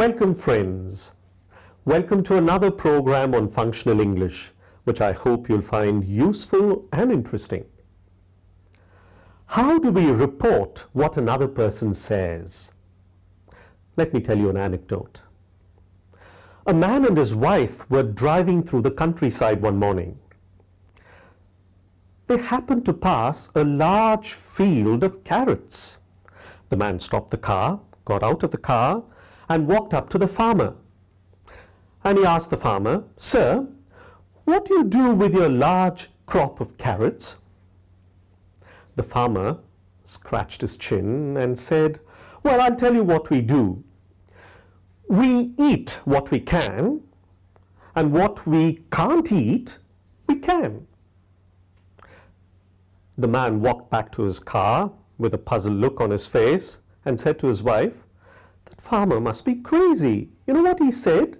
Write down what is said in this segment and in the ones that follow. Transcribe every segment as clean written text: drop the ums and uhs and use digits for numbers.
Welcome friends. Welcome to another program on functional English, which I hope you'll find useful and interesting. How do we report what another person says? Let me tell you an anecdote. A man and his wife were driving through the countryside one morning. They happened to pass a large field of carrots. The man stopped the car, got out of the car, and walked up to the farmer. And he asked the farmer, "Sir, what do you do with your large crop of carrots?" The farmer scratched his chin and said, "Well, I'll tell you what we do. We eat what we can, and what we can't eat, we can." The man walked back to his car with a puzzled look on his face and said to his wife, "That farmer must be crazy. You know what he said?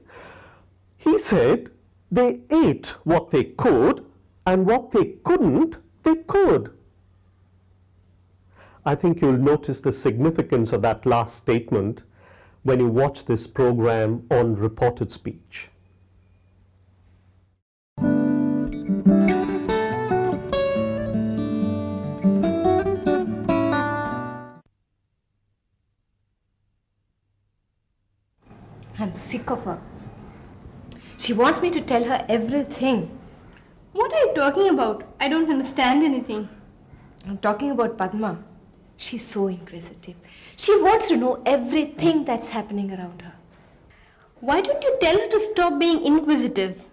He said they ate what they could, and what they couldn't, they could." I think you'll notice the significance of that last statement when you watch this program on reported speech. I'm sick of her. She wants me to tell her everything. What are you talking about? I don't understand anything. I'm talking about Padma. She's so inquisitive. She wants to know everything that's happening around her. Why don't you tell her to stop being inquisitive?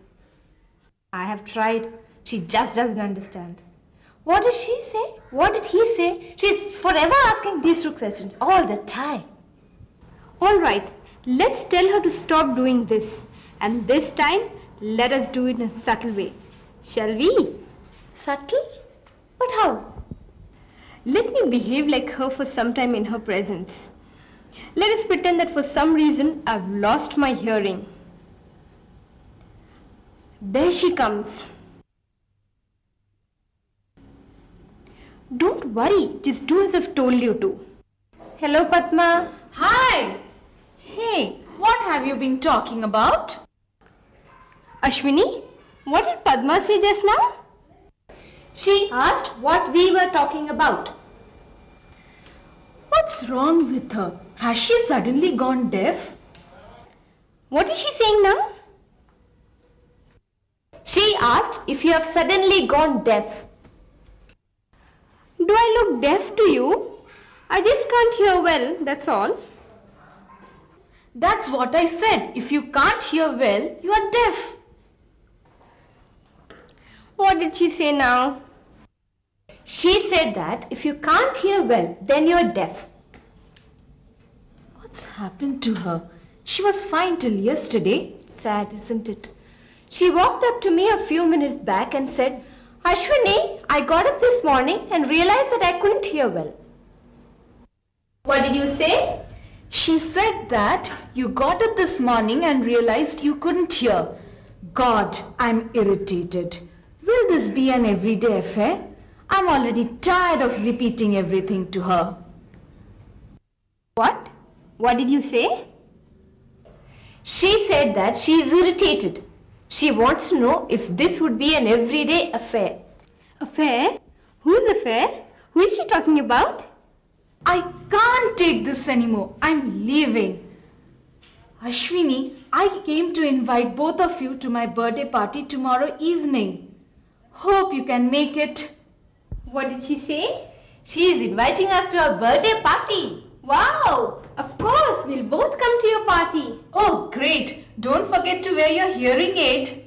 I have tried. She just doesn't understand. What did she say? What did he say? She's forever asking these two questions all the time. All right, let's tell her to stop doing this. And this time, let us do it in a subtle way. Shall we? Subtle? But how? Let me behave like her for some time in her presence. Let us pretend that for some reason I've lost my hearing. There she comes. Don't worry, just do as I've told you to. Hello, Padma. Hi! Hey, what have you been talking about? Ashwini, what did Padma say just now? She asked what we were talking about. What's wrong with her? Has she suddenly gone deaf? What is she saying now? She asked if you have suddenly gone deaf. Do I look deaf to you? I just can't hear well, that's all. That's what I said. If you can't hear well, you are deaf. What did she say now? She said that if you can't hear well, then you're deaf. What's happened to her? She was fine till yesterday. Sad, isn't it? She walked up to me a few minutes back and said, "Ashwini, I got up this morning and realized that I couldn't hear well." What did you say? She said that you got up this morning and realized you couldn't hear. God, I'm irritated. Will this be an everyday affair? I'm already tired of repeating everything to her. What? What did you say? She said that she's irritated. She wants to know if this would be an everyday affair. Affair? Whose affair? Who is she talking about? I can't take this anymore. I'm leaving. Ashwini, I came to invite both of you to my birthday party tomorrow evening. Hope you can make it. What did she say? She's inviting us to her birthday party. Wow! Of course, we'll both come to your party. Oh, great. Don't forget to wear your hearing aid.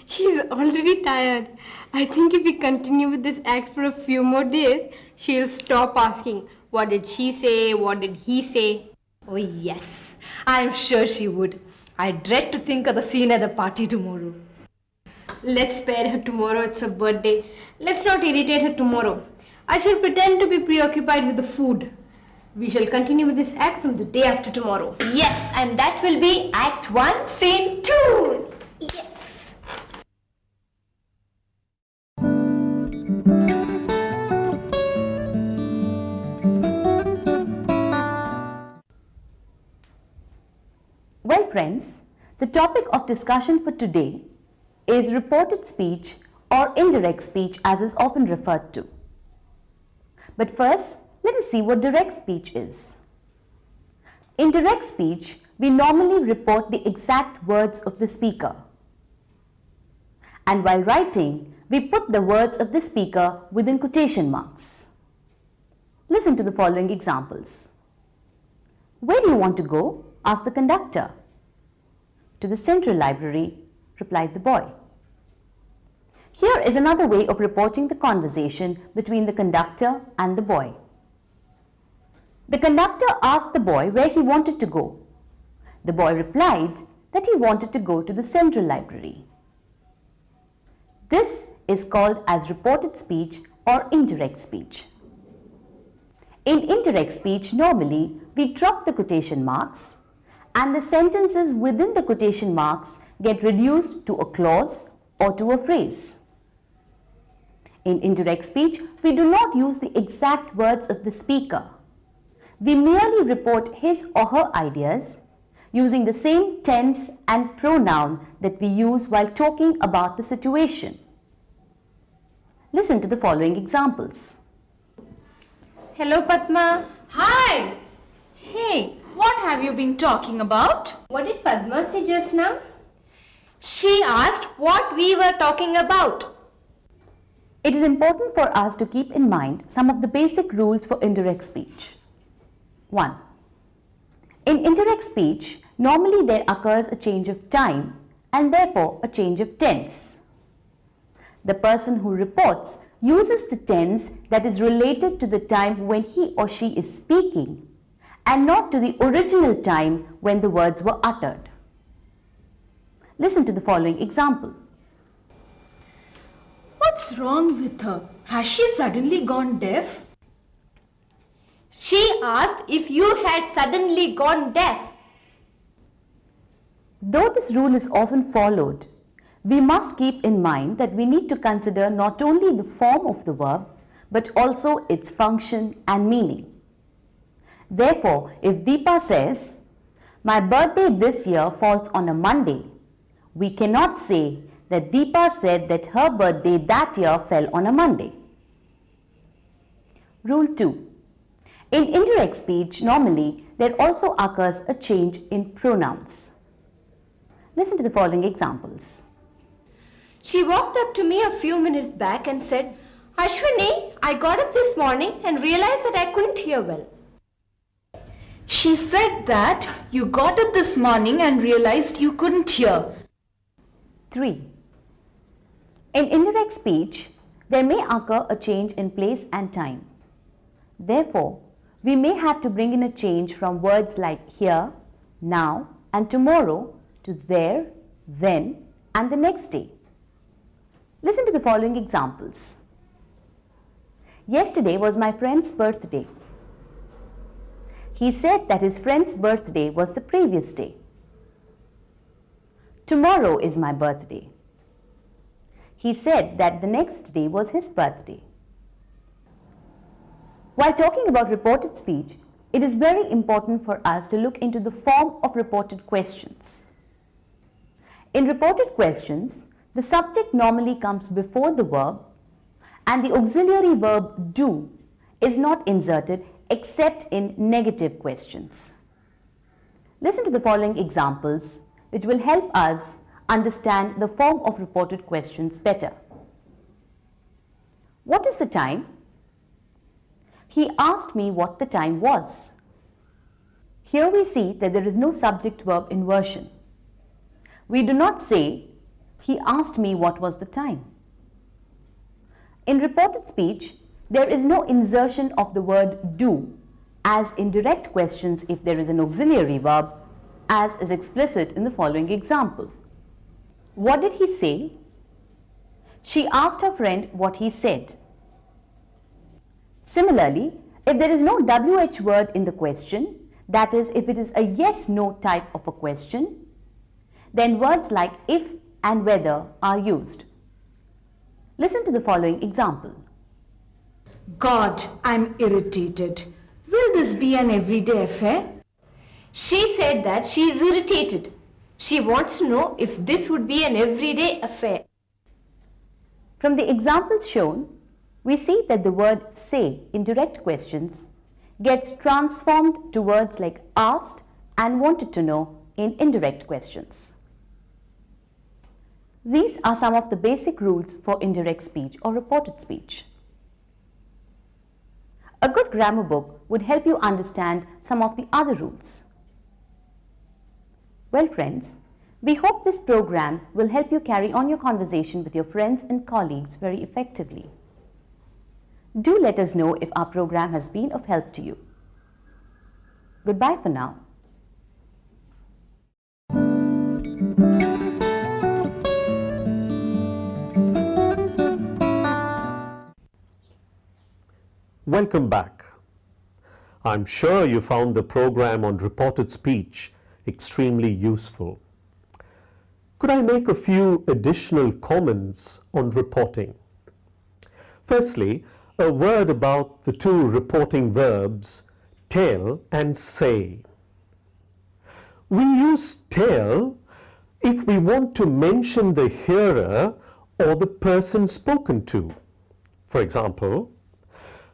She's already tired. I think if we continue with this act for a few more days, she'll stop asking, what did she say? What did he say? Oh yes, I'm sure she would. I dread to think of the scene at the party tomorrow. Let's spare her tomorrow. It's her birthday. Let's not irritate her tomorrow. I shall pretend to be preoccupied with the food. We shall continue with this act from the day after tomorrow. Yes, and that will be Act 1, Scene 2. Yes. Well friends, the topic of discussion for today is reported speech or indirect speech as is often referred to. But first, let us see what direct speech is. In direct speech, we normally report the exact words of the speaker. And while writing, we put the words of the speaker within quotation marks. Listen to the following examples. Where do you want to go? Asked the conductor. To the central library, replied the boy. Here is another way of reporting the conversation between the conductor and the boy. The conductor asked the boy where he wanted to go. The boy replied that he wanted to go to the central library. This is called as reported speech or indirect speech. In indirect speech, normally we drop the quotation marks and the sentences within the quotation marks get reduced to a clause or to a phrase. In indirect speech, we do not use the exact words of the speaker. We merely report his or her ideas using the same tense and pronoun that we use while talking about the situation. Listen to the following examples. Hello, Padma. Hi! Hey, what have you been talking about? What did Padma say just now? She asked what we were talking about. It is important for us to keep in mind some of the basic rules for indirect speech. 1. In indirect speech, normally there occurs a change of time and therefore a change of tense. The person who reports uses the tense that is related to the time when he or she is speaking and not to the original time when the words were uttered. Listen to the following example. What's wrong with her? Has she suddenly gone deaf? She asked if you had suddenly gone deaf. Though this rule is often followed, we must keep in mind that we need to consider not only the form of the verb, but also its function and meaning. Therefore, if Deepa says, "My birthday this year falls on a Monday," we cannot say that Deepa said that her birthday that year fell on a Monday. Rule 2. In indirect speech, normally there also occurs a change in pronouns. Listen to the following examples. She walked up to me a few minutes back and said, "Ashwini, I got up this morning and realized that I couldn't hear well." She said that you got up this morning and realized you couldn't hear. 3. In indirect speech, there may occur a change in place and time. Therefore, we may have to bring in a change from words like here, now, and tomorrow to there, then, and the next day. Listen to the following examples. Yesterday was my friend's birthday. He said that his friend's birthday was the previous day. Tomorrow is my birthday. He said that the next day was his birthday. While talking about reported speech, it is very important for us to look into the form of reported questions. In reported questions, the subject normally comes before the verb and the auxiliary verb do is not inserted except in negative questions. Listen to the following examples which will help us understand the form of reported questions better. What is the time? He asked me what the time was. Here we see that there is no subject-verb inversion. We do not say, "He asked me what was the time." In reported speech, there is no insertion of the word do, as in direct questions if there is an auxiliary verb, as is explicit in the following example. What did he say? She asked her friend what he said. Similarly, if there is no WH word in the question, that is, if it is a yes-no type of a question, then words like if and whether are used. Listen to the following example. God, I'm irritated. Will this be an everyday affair? She said that she is irritated. She wants to know if this would be an everyday affair. From the examples shown, we see that the word say in direct questions gets transformed to words like asked and wanted to know in indirect questions. These are some of the basic rules for indirect speech or reported speech. A good grammar book would help you understand some of the other rules. Well friends, we hope this program will help you carry on your conversation with your friends and colleagues very effectively. Do let us know if our program has been of help to you. Goodbye for now. Welcome back. I'm sure you found the program on reported speech extremely useful. Could I make a few additional comments on reporting? Firstly, a word about the two reporting verbs, tell and say. We use tell if we want to mention the hearer or the person spoken to. For example,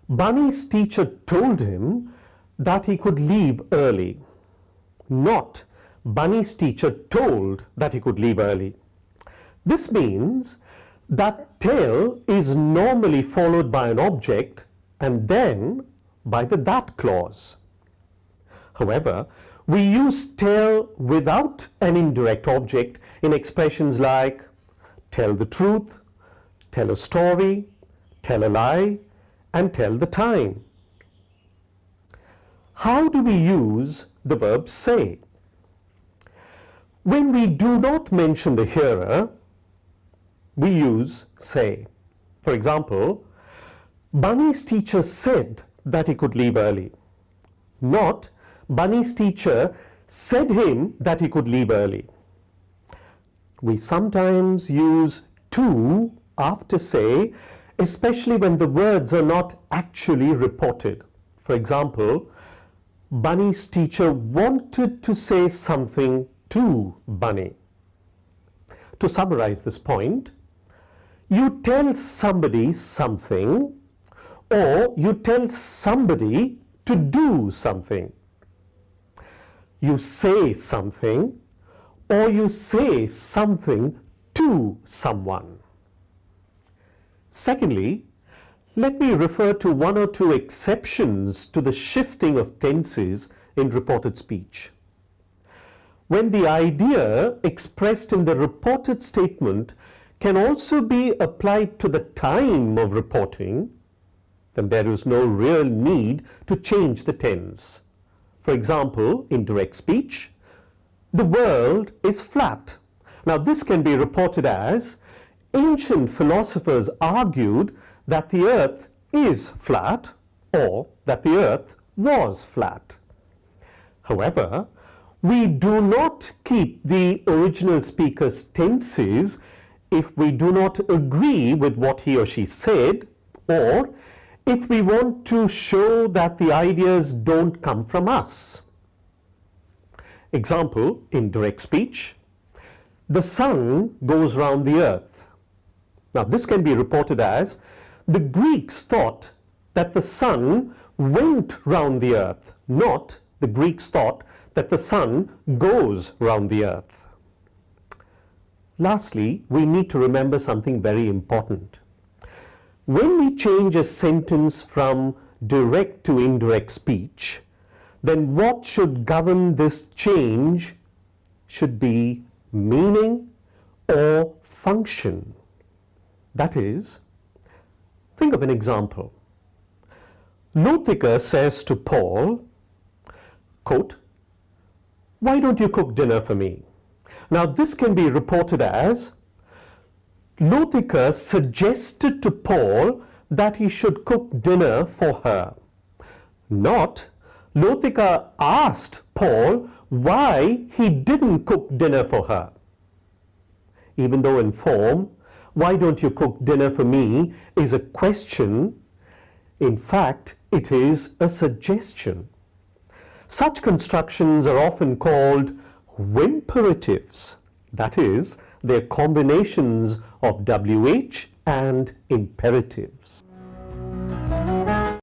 Bunny's teacher told him that he could leave early. Not Bunny's teacher told that he could leave early. This means that tell is normally followed by an object and then by the that clause. However, we use tell without an indirect object in expressions like tell the truth, tell a story, tell a lie, and tell the time. How do we use the verb say? When we do not mention the hearer, we use say. For example, Bunny's teacher said that he could leave early. Not Bunny's teacher said him that he could leave early. We sometimes use to after say, especially when the words are not actually reported. For example, Bunny's teacher wanted to say something to Bunny. To summarize this point, you tell somebody something or you tell somebody to do something. You say something or you say something to someone. Secondly, let me refer to one or two exceptions to the shifting of tenses in reported speech. When the idea expressed in the reported statement can also be applied to the time of reporting, then there is no real need to change the tense. For example, in direct speech, the world is flat. Now this can be reported as ancient philosophers argued that the earth is flat or that the earth was flat. However, we do not keep the original speaker's tenses if we do not agree with what he or she said, or if we want to show that the ideas don't come from us. Example, in direct speech, the sun goes round the earth. Now this can be reported as the Greeks thought that the sun went round the earth, not the Greeks thought that the sun goes round the earth. Lastly, we need to remember something very important. When we change a sentence from direct to indirect speech, then what should govern this change should be meaning or function. That is, think of an example. Lothika says to Paul, quote, "Why don't you cook dinner for me?" Now this can be reported as Lothika suggested to Paul that he should cook dinner for her. Not Lothika asked Paul why he didn't cook dinner for her. Even though in form, "Why don't you cook dinner for me?" is a question, in fact, it is a suggestion. Such constructions are often called wimperatives. That is, they're combinations of WH and imperatives.